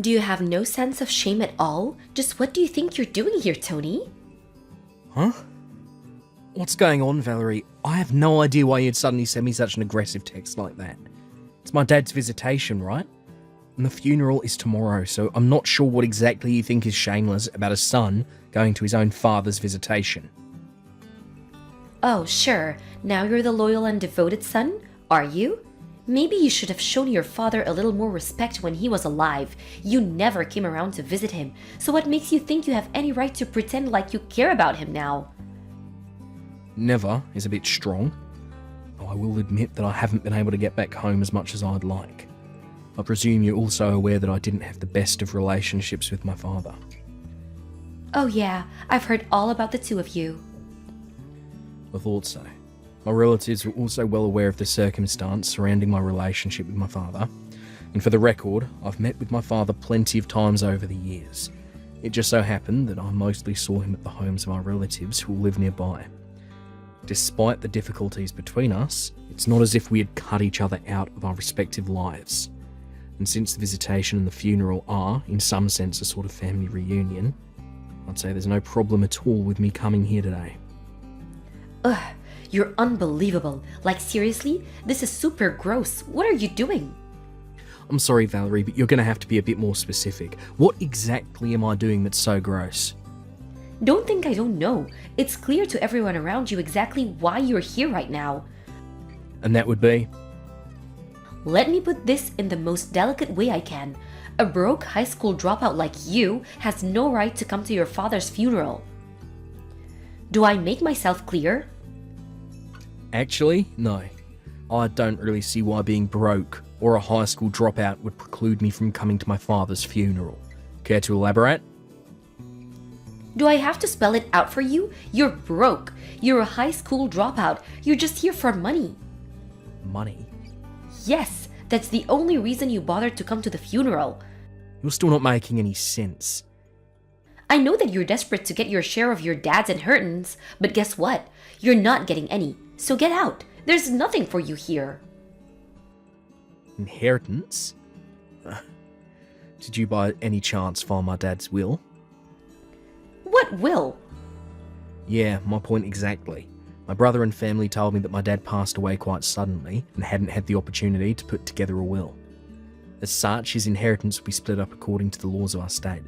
Do you have no sense of shame at all? Just what do you think you're doing here, Tony? Huh? What's going on, Valerie? I have no idea why you'd suddenly send me such an aggressive text like that. It's my dad's visitation, right? And the funeral is tomorrow, so I'm not sure what exactly you think is shameless about a son going to his own father's visitation. Oh, sure. Now you're the loyal and devoted son, are you? Maybe you should have shown your father a little more respect when he was alive. You never came around to visit him, so what makes you think you have any right to pretend like you care about him now? Never is a bit strong. Though I will admit that I haven't been able to get back home as much as I'd like. I presume you're also aware that I didn't have the best of relationships with my father. Oh yeah, I've heard all about the two of you. I thought so. My relatives were also well aware of the circumstance surrounding my relationship with my father, and for the record, I've met with my father plenty of times over the years. It just so happened that I mostly saw him at the homes of my relatives who live nearby. Despite the difficulties between us, it's not as if we had cut each other out of our respective lives. And since the visitation and the funeral are, in some sense, a sort of family reunion, I'd say there's no problem at all with me coming here today. Ugh, you're unbelievable. Like seriously? This is super gross. What are you doing? I'm sorry, Valerie, but you're going to have to be a bit more specific. What exactly am I doing that's so gross? Don't think I don't know. It's clear to everyone around you exactly why you're here right now. And that would be? Let me put this in the most delicate way I can. A broke high school dropout like you has no right to come to your father's funeral. Do I make myself clear? Actually, no. I don't really see why being broke or a high school dropout would preclude me from coming to my father's funeral. Care to elaborate? Do I have to spell it out for you? You're broke. You're a high school dropout. You're just here for money. Money? Yes, that's the only reason you bothered to come to the funeral. You're still not making any sense. I know that you're desperate to get your share of your dad's inheritance, but guess what? You're not getting any, so get out. There's nothing for you here. Inheritance? Did you by any chance find my dad's will? What will? Yeah, my point exactly. My brother and family told me that my dad passed away quite suddenly and hadn't had the opportunity to put together a will. As such, his inheritance will be split up according to the laws of our state.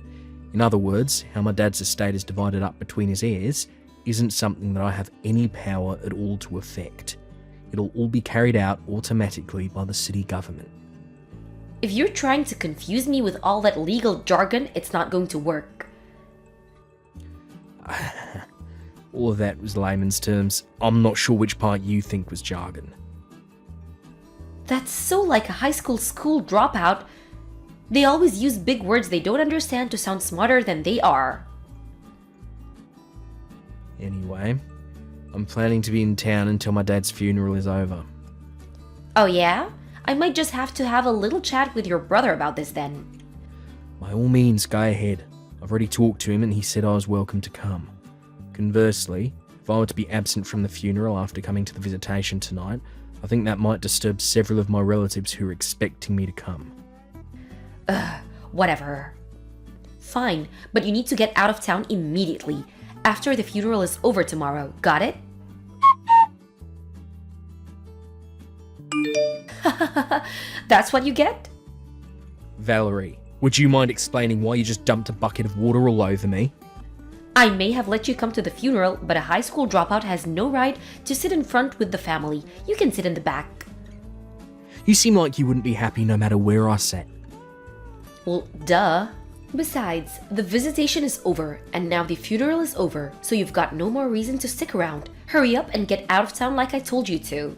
In other words, how my dad's estate is divided up between his heirs isn't something that I have any power at all to affect. It'll all be carried out automatically by the city government. If you're trying to confuse me with all that legal jargon, it's not going to work. All of that was layman's terms. I'm not sure which part you think was jargon. That's so like a high school dropout. They always use big words they don't understand to sound smarter than they are. Anyway, I'm planning to be in town until my dad's funeral is over. Oh yeah? I might just have to have a little chat with your brother about this then. By all means, go ahead. I've already talked to him and he said I was welcome to come. Conversely, if I were to be absent from the funeral after coming to the visitation tonight, I think that might disturb several of my relatives who are expecting me to come. Whatever. Fine, but you need to get out of town immediately, after the funeral is over tomorrow, got it? That's what you get? Valerie, would you mind explaining why you just dumped a bucket of water all over me? I may have let you come to the funeral, but a high school dropout has no right to sit in front with the family. You can sit in the back. You seem like you wouldn't be happy no matter where I sat. Well, duh. Besides, the visitation is over, and now the funeral is over, so you've got no more reason to stick around. Hurry up and get out of town like I told you to.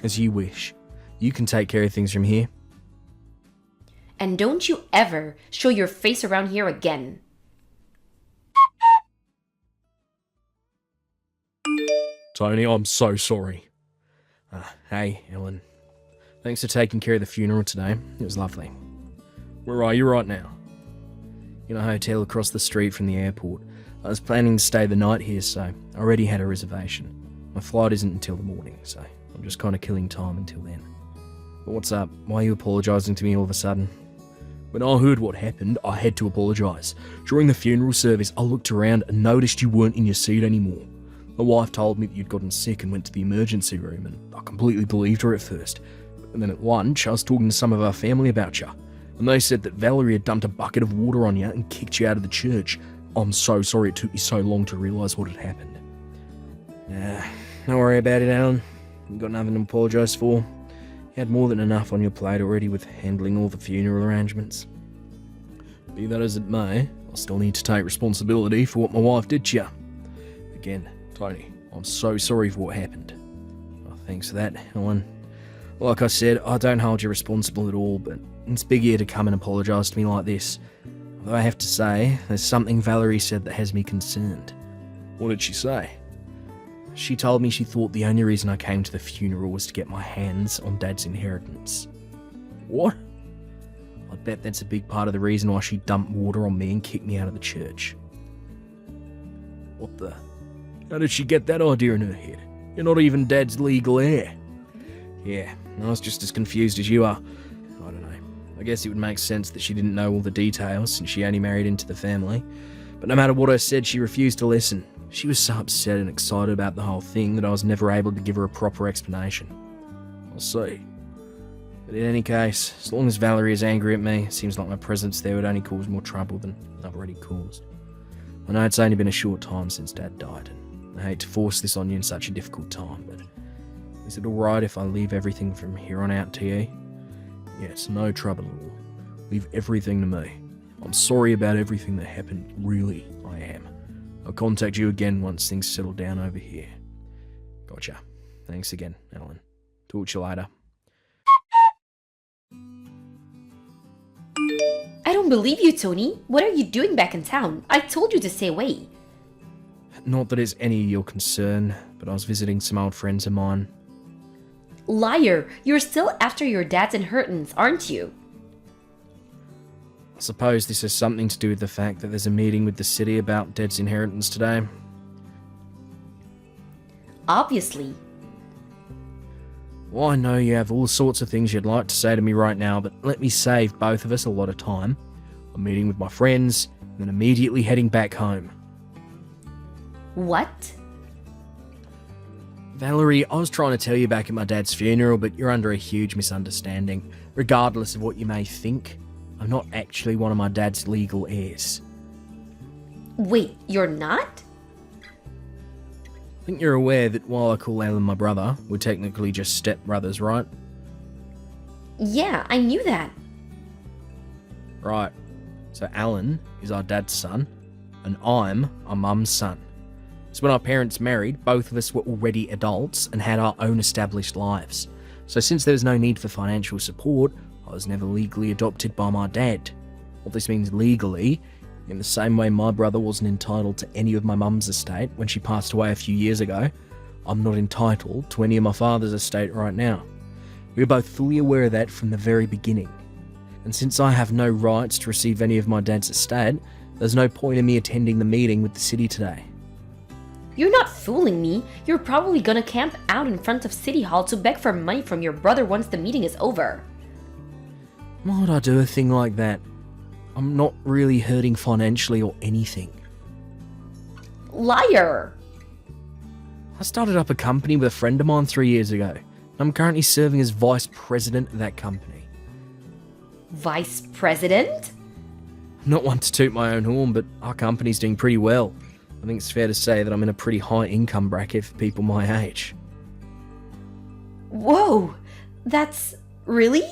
As you wish. You can take care of things from here. And don't you ever show your face around here again. Tony, I'm so sorry. Hey, Ellen. Thanks for taking care of the funeral today. It was lovely. Where are you right now? In a hotel across the street from the airport. I was planning to stay the night here, so I already had a reservation. My flight isn't until the morning, so I'm just kind of killing time until then. But what's up? Why are you apologising to me all of a sudden? When I heard what happened, I had to apologise. During the funeral service, I looked around and noticed you weren't in your seat anymore. My wife told me that you'd gotten sick and went to the emergency room, and I completely believed her at first. And then at lunch, I was talking to some of our family about you, and they said that Valerie had dumped a bucket of water on you and kicked you out of the church. I'm so sorry it took you so long to realise what had happened. Don't worry about it, Alan. You've got nothing to apologise for. You had more than enough on your plate already with handling all the funeral arrangements. Be that as it may, I still need to take responsibility for what my wife did to you. Again, Tony, I'm so sorry for what happened. Oh, thanks for that, Alan. Like I said, I don't hold you responsible at all, but it's big of you to come and apologise to me like this. Although I have to say, there's something Valerie said that has me concerned. What did she say? She told me she thought the only reason I came to the funeral was to get my hands on Dad's inheritance. What? I bet that's a big part of the reason why she dumped water on me and kicked me out of the church. What the? How did she get that idea in her head? You're not even Dad's legal heir. Yeah, I was just as confused as you are. I don't know. I guess it would make sense that she didn't know all the details since she only married into the family. But no matter what I said, she refused to listen. She was so upset and excited about the whole thing that I was never able to give her a proper explanation. I'll see. But in any case, as long as Valerie is angry at me, it seems like my presence there would only cause more trouble than I've already caused. I know it's only been a short time since Dad died, and I hate to force this on you in such a difficult time, but is it alright if I leave everything from here on out to you? Yes, no trouble at all. Leave everything to me. I'm sorry about everything that happened, really, I am. I'll contact you again once things settle down over here. Gotcha. Thanks again, Alan. Talk to you later. I don't believe you, Tony. What are you doing back in town? I told you to stay away. Not that it's any of your concern, but I was visiting some old friends of mine. Liar! You're still after your dad's inheritance, aren't you? I suppose this has something to do with the fact that there's a meeting with the city about Dad's inheritance today. Obviously. Well, I know you have all sorts of things you'd like to say to me right now, but let me save both of us a lot of time. I'm meeting with my friends, and then immediately heading back home. What? Valerie, I was trying to tell you back at my dad's funeral, but you're under a huge misunderstanding. Regardless of what you may think, I'm not actually one of my dad's legal heirs. Wait, you're not? I think you're aware that while I call Alan my brother, we're technically just stepbrothers, right? Yeah, I knew that. Right. So Alan is our dad's son, and I'm our mum's son. So when our parents married, both of us were already adults and had our own established lives. So since there was no need for financial support, I was never legally adopted by my dad. What this means legally, in the same way my brother wasn't entitled to any of my mum's estate when she passed away a few years ago, I'm not entitled to any of my father's estate right now. We were both fully aware of that from the very beginning. And since I have no rights to receive any of my dad's estate, there's no point in me attending the meeting with the city today. You're not fooling me. You're probably gonna camp out in front of City Hall to beg for money from your brother once the meeting is over. Why would I do a thing like that? I'm not really hurting financially or anything. Liar! I started up a company with a friend of mine 3 years ago. I'm currently serving as vice president of that company. Vice president? I'm not one to toot my own horn, but our company's doing pretty well. I think it's fair to say that I'm in a pretty high income bracket for people my age. Whoa! That's... really?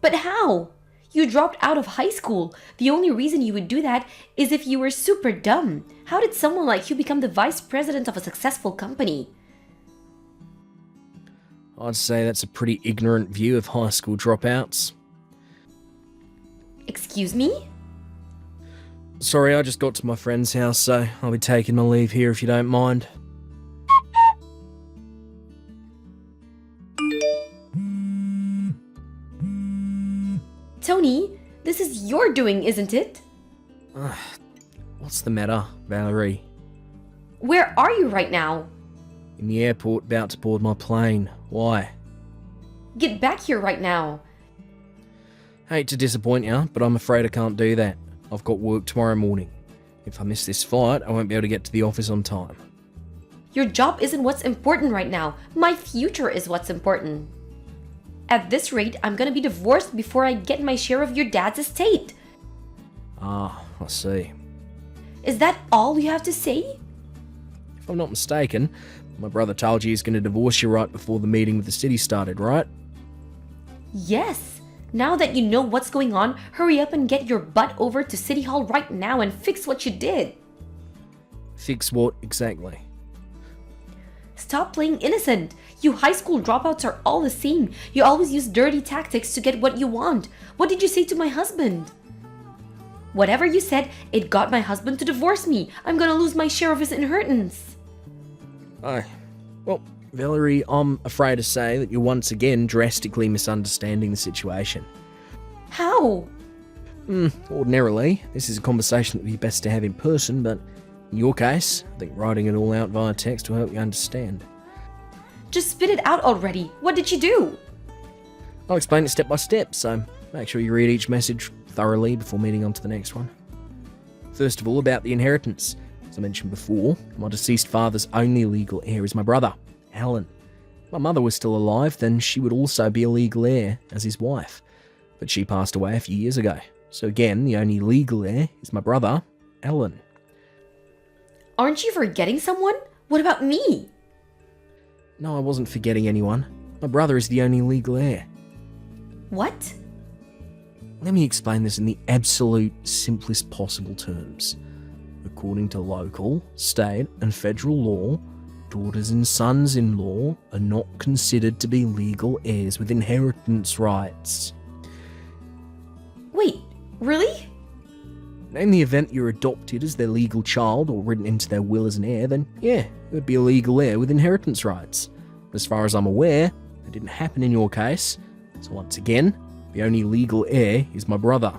But how? You dropped out of high school. The only reason you would do that is if you were super dumb. How did someone like you become the vice president of a successful company? I'd say that's a pretty ignorant view of high school dropouts. Excuse me? Sorry, I just got to my friend's house, so I'll be taking my leave here if you don't mind. Tony, this is your doing, isn't it? What's the matter, Valerie? Where are you right now? In the airport, about to board my plane. Why? Get back here right now. Hate to disappoint you, but I'm afraid I can't do that. I've got work tomorrow morning. If I miss this flight, I won't be able to get to the office on time. Your job isn't what's important right now. My future is what's important. At this rate, I'm gonna be divorced before I get my share of your dad's estate. Ah, I see. Is that all you have to say? If I'm not mistaken, my brother told you he's going to divorce you right before the meeting with the city started, right? Yes. Now that you know what's going on, hurry up and get your butt over to City Hall right now and fix what you did. Fix what exactly? Stop playing innocent. You high school dropouts are all the same. You always use dirty tactics to get what you want. What did you say to my husband? Whatever you said, it got my husband to divorce me. I'm gonna lose my share of his inheritance. Oh, well, Valerie, I'm afraid to say that you're once again drastically misunderstanding the situation. How? Ordinarily, this is a conversation that would be best to have in person, but in your case, I think writing it all out via text will help you understand. Just spit it out already. What did you do? I'll explain it step by step, so make sure you read each message thoroughly before moving on to the next one. First of all, about the inheritance. As I mentioned before, my deceased father's only legal heir is my brother, Alan. If my mother was still alive, then she would also be a legal heir as his wife, but she passed away a few years ago. So again, the only legal heir is my brother, Alan. Aren't you forgetting someone? What about me? No, I wasn't forgetting anyone. My brother is the only legal heir. What? Let me explain this in the absolute simplest possible terms. According to local, state, and federal law, daughters and sons-in-law are not considered to be legal heirs with inheritance rights. Wait, really? In the event you're adopted as their legal child or written into their will as an heir, then yeah, it would be a legal heir with inheritance rights. But as far as I'm aware, that didn't happen in your case, so once again, the only legal heir is my brother.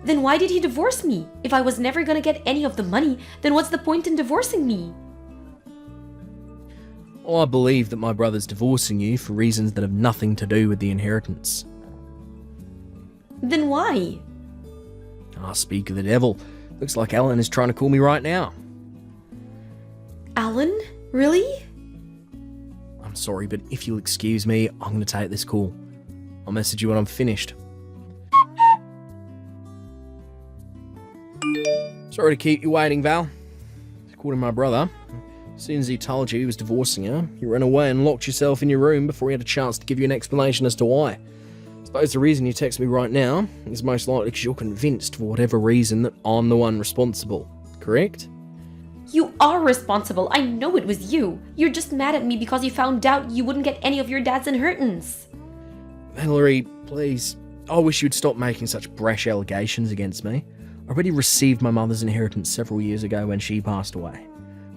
Then why did he divorce me? If I was never gonna get any of the money, then what's the point in divorcing me? Well, I believe that my brother's divorcing you for reasons that have nothing to do with the inheritance. Then why? Ah, speak of the devil. Looks like Alan is trying to call me right now. Alan? Really? I'm sorry, but if you'll excuse me, I'm going to take this call. I'll message you when I'm finished. Sorry to keep you waiting, Val. According to my brother, as soon as he told you he was divorcing her, you ran away and locked yourself in your room before he had a chance to give you an explanation as to why. I suppose the reason you text me right now is most likely because you're convinced, for whatever reason, that I'm the one responsible. Correct? You are responsible. I know it was you. You're just mad at me because you found out you wouldn't get any of your dad's inheritance. Valerie, please. I wish you'd stop making such brash allegations against me. I already received my mother's inheritance several years ago when she passed away,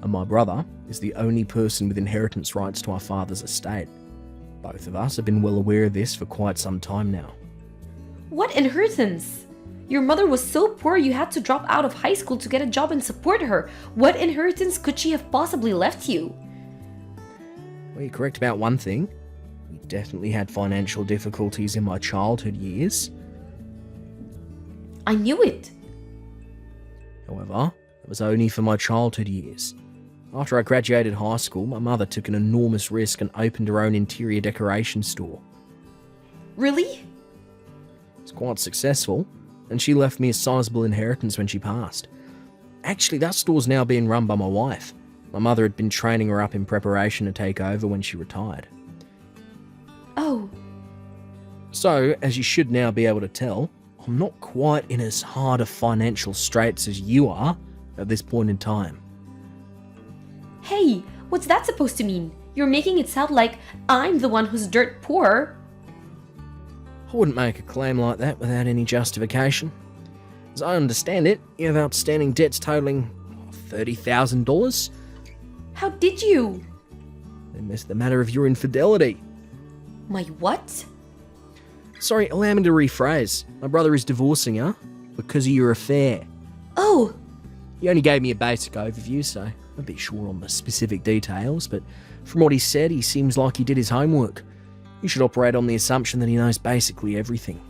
and my brother is the only person with inheritance rights to our father's estate. Both of us have been well aware of this for quite some time now. What inheritance? Your mother was so poor you had to drop out of high school to get a job and support her. What inheritance could she have possibly left you? Well, you're correct about one thing. We definitely had financial difficulties in my childhood years. I knew it. However, it was only for my childhood years. After I graduated high school, my mother took an enormous risk and opened her own interior decoration store. Really? It's quite successful, and she left me a sizable inheritance when she passed. Actually, that store's now being run by my wife. My mother had been training her up in preparation to take over when she retired. Oh. So, as you should now be able to tell, I'm not quite in as hard of financial straits as you are at this point in time. Hey, what's that supposed to mean? You're making it sound like I'm the one who's dirt poor. I wouldn't make a claim like that without any justification. As I understand it, you have outstanding debts totaling $30,000. How did you? Then there's the matter of your infidelity. My what? Sorry, allow me to rephrase. My brother is divorcing her because of your affair. Oh. He only gave me a basic overview, so I'm a bit sure on the specific details, but from what he said, he seems like he did his homework. You should operate on the assumption that he knows basically everything.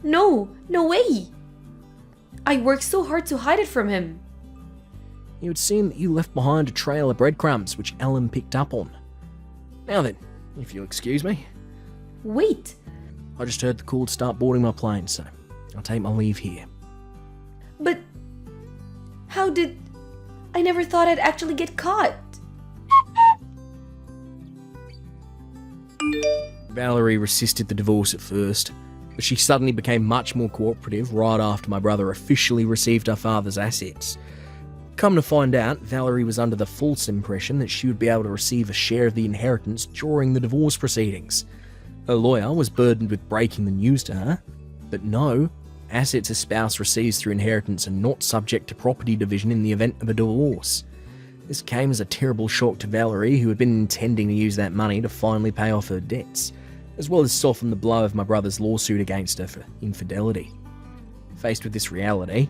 No, no way! I worked so hard to hide it from him. It would seem that you left behind a trail of breadcrumbs which Alan picked up on. Now then, if you'll excuse me. Wait, I just heard the call to start boarding my plane, so I'll take my leave here. but how did... I never thought I'd actually get caught. Valerie resisted the divorce at first, but she suddenly became much more cooperative right after my brother officially received her father's assets. Come to find out, Valerie was under the false impression that she would be able to receive a share of the inheritance during the divorce proceedings. Her lawyer was burdened with breaking the news to her, but no, assets a spouse receives through inheritance are not subject to property division in the event of a divorce. This came as a terrible shock to Valerie, who had been intending to use that money to finally pay off her debts, as well as soften the blow of my brother's lawsuit against her for infidelity. Faced with this reality,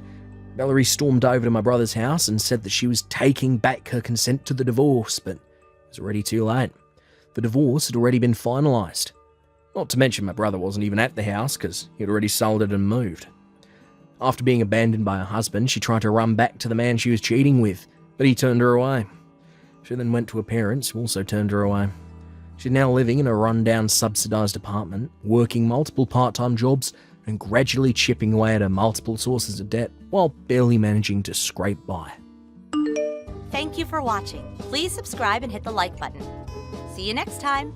Valerie stormed over to my brother's house and said that she was taking back her consent to the divorce, but it was already too late. The divorce had already been finalised. Not to mention my brother wasn't even at the house because he had already sold it and moved. After being abandoned by her husband, she tried to run back to the man she was cheating with, but he turned her away. She then went to her parents, who also turned her away. She's now living in a rundown subsidised apartment, working multiple part-time jobs and gradually chipping away at her multiple sources of debt while barely managing to scrape by. Thank you for watching. Please subscribe and hit the like button. See you next time.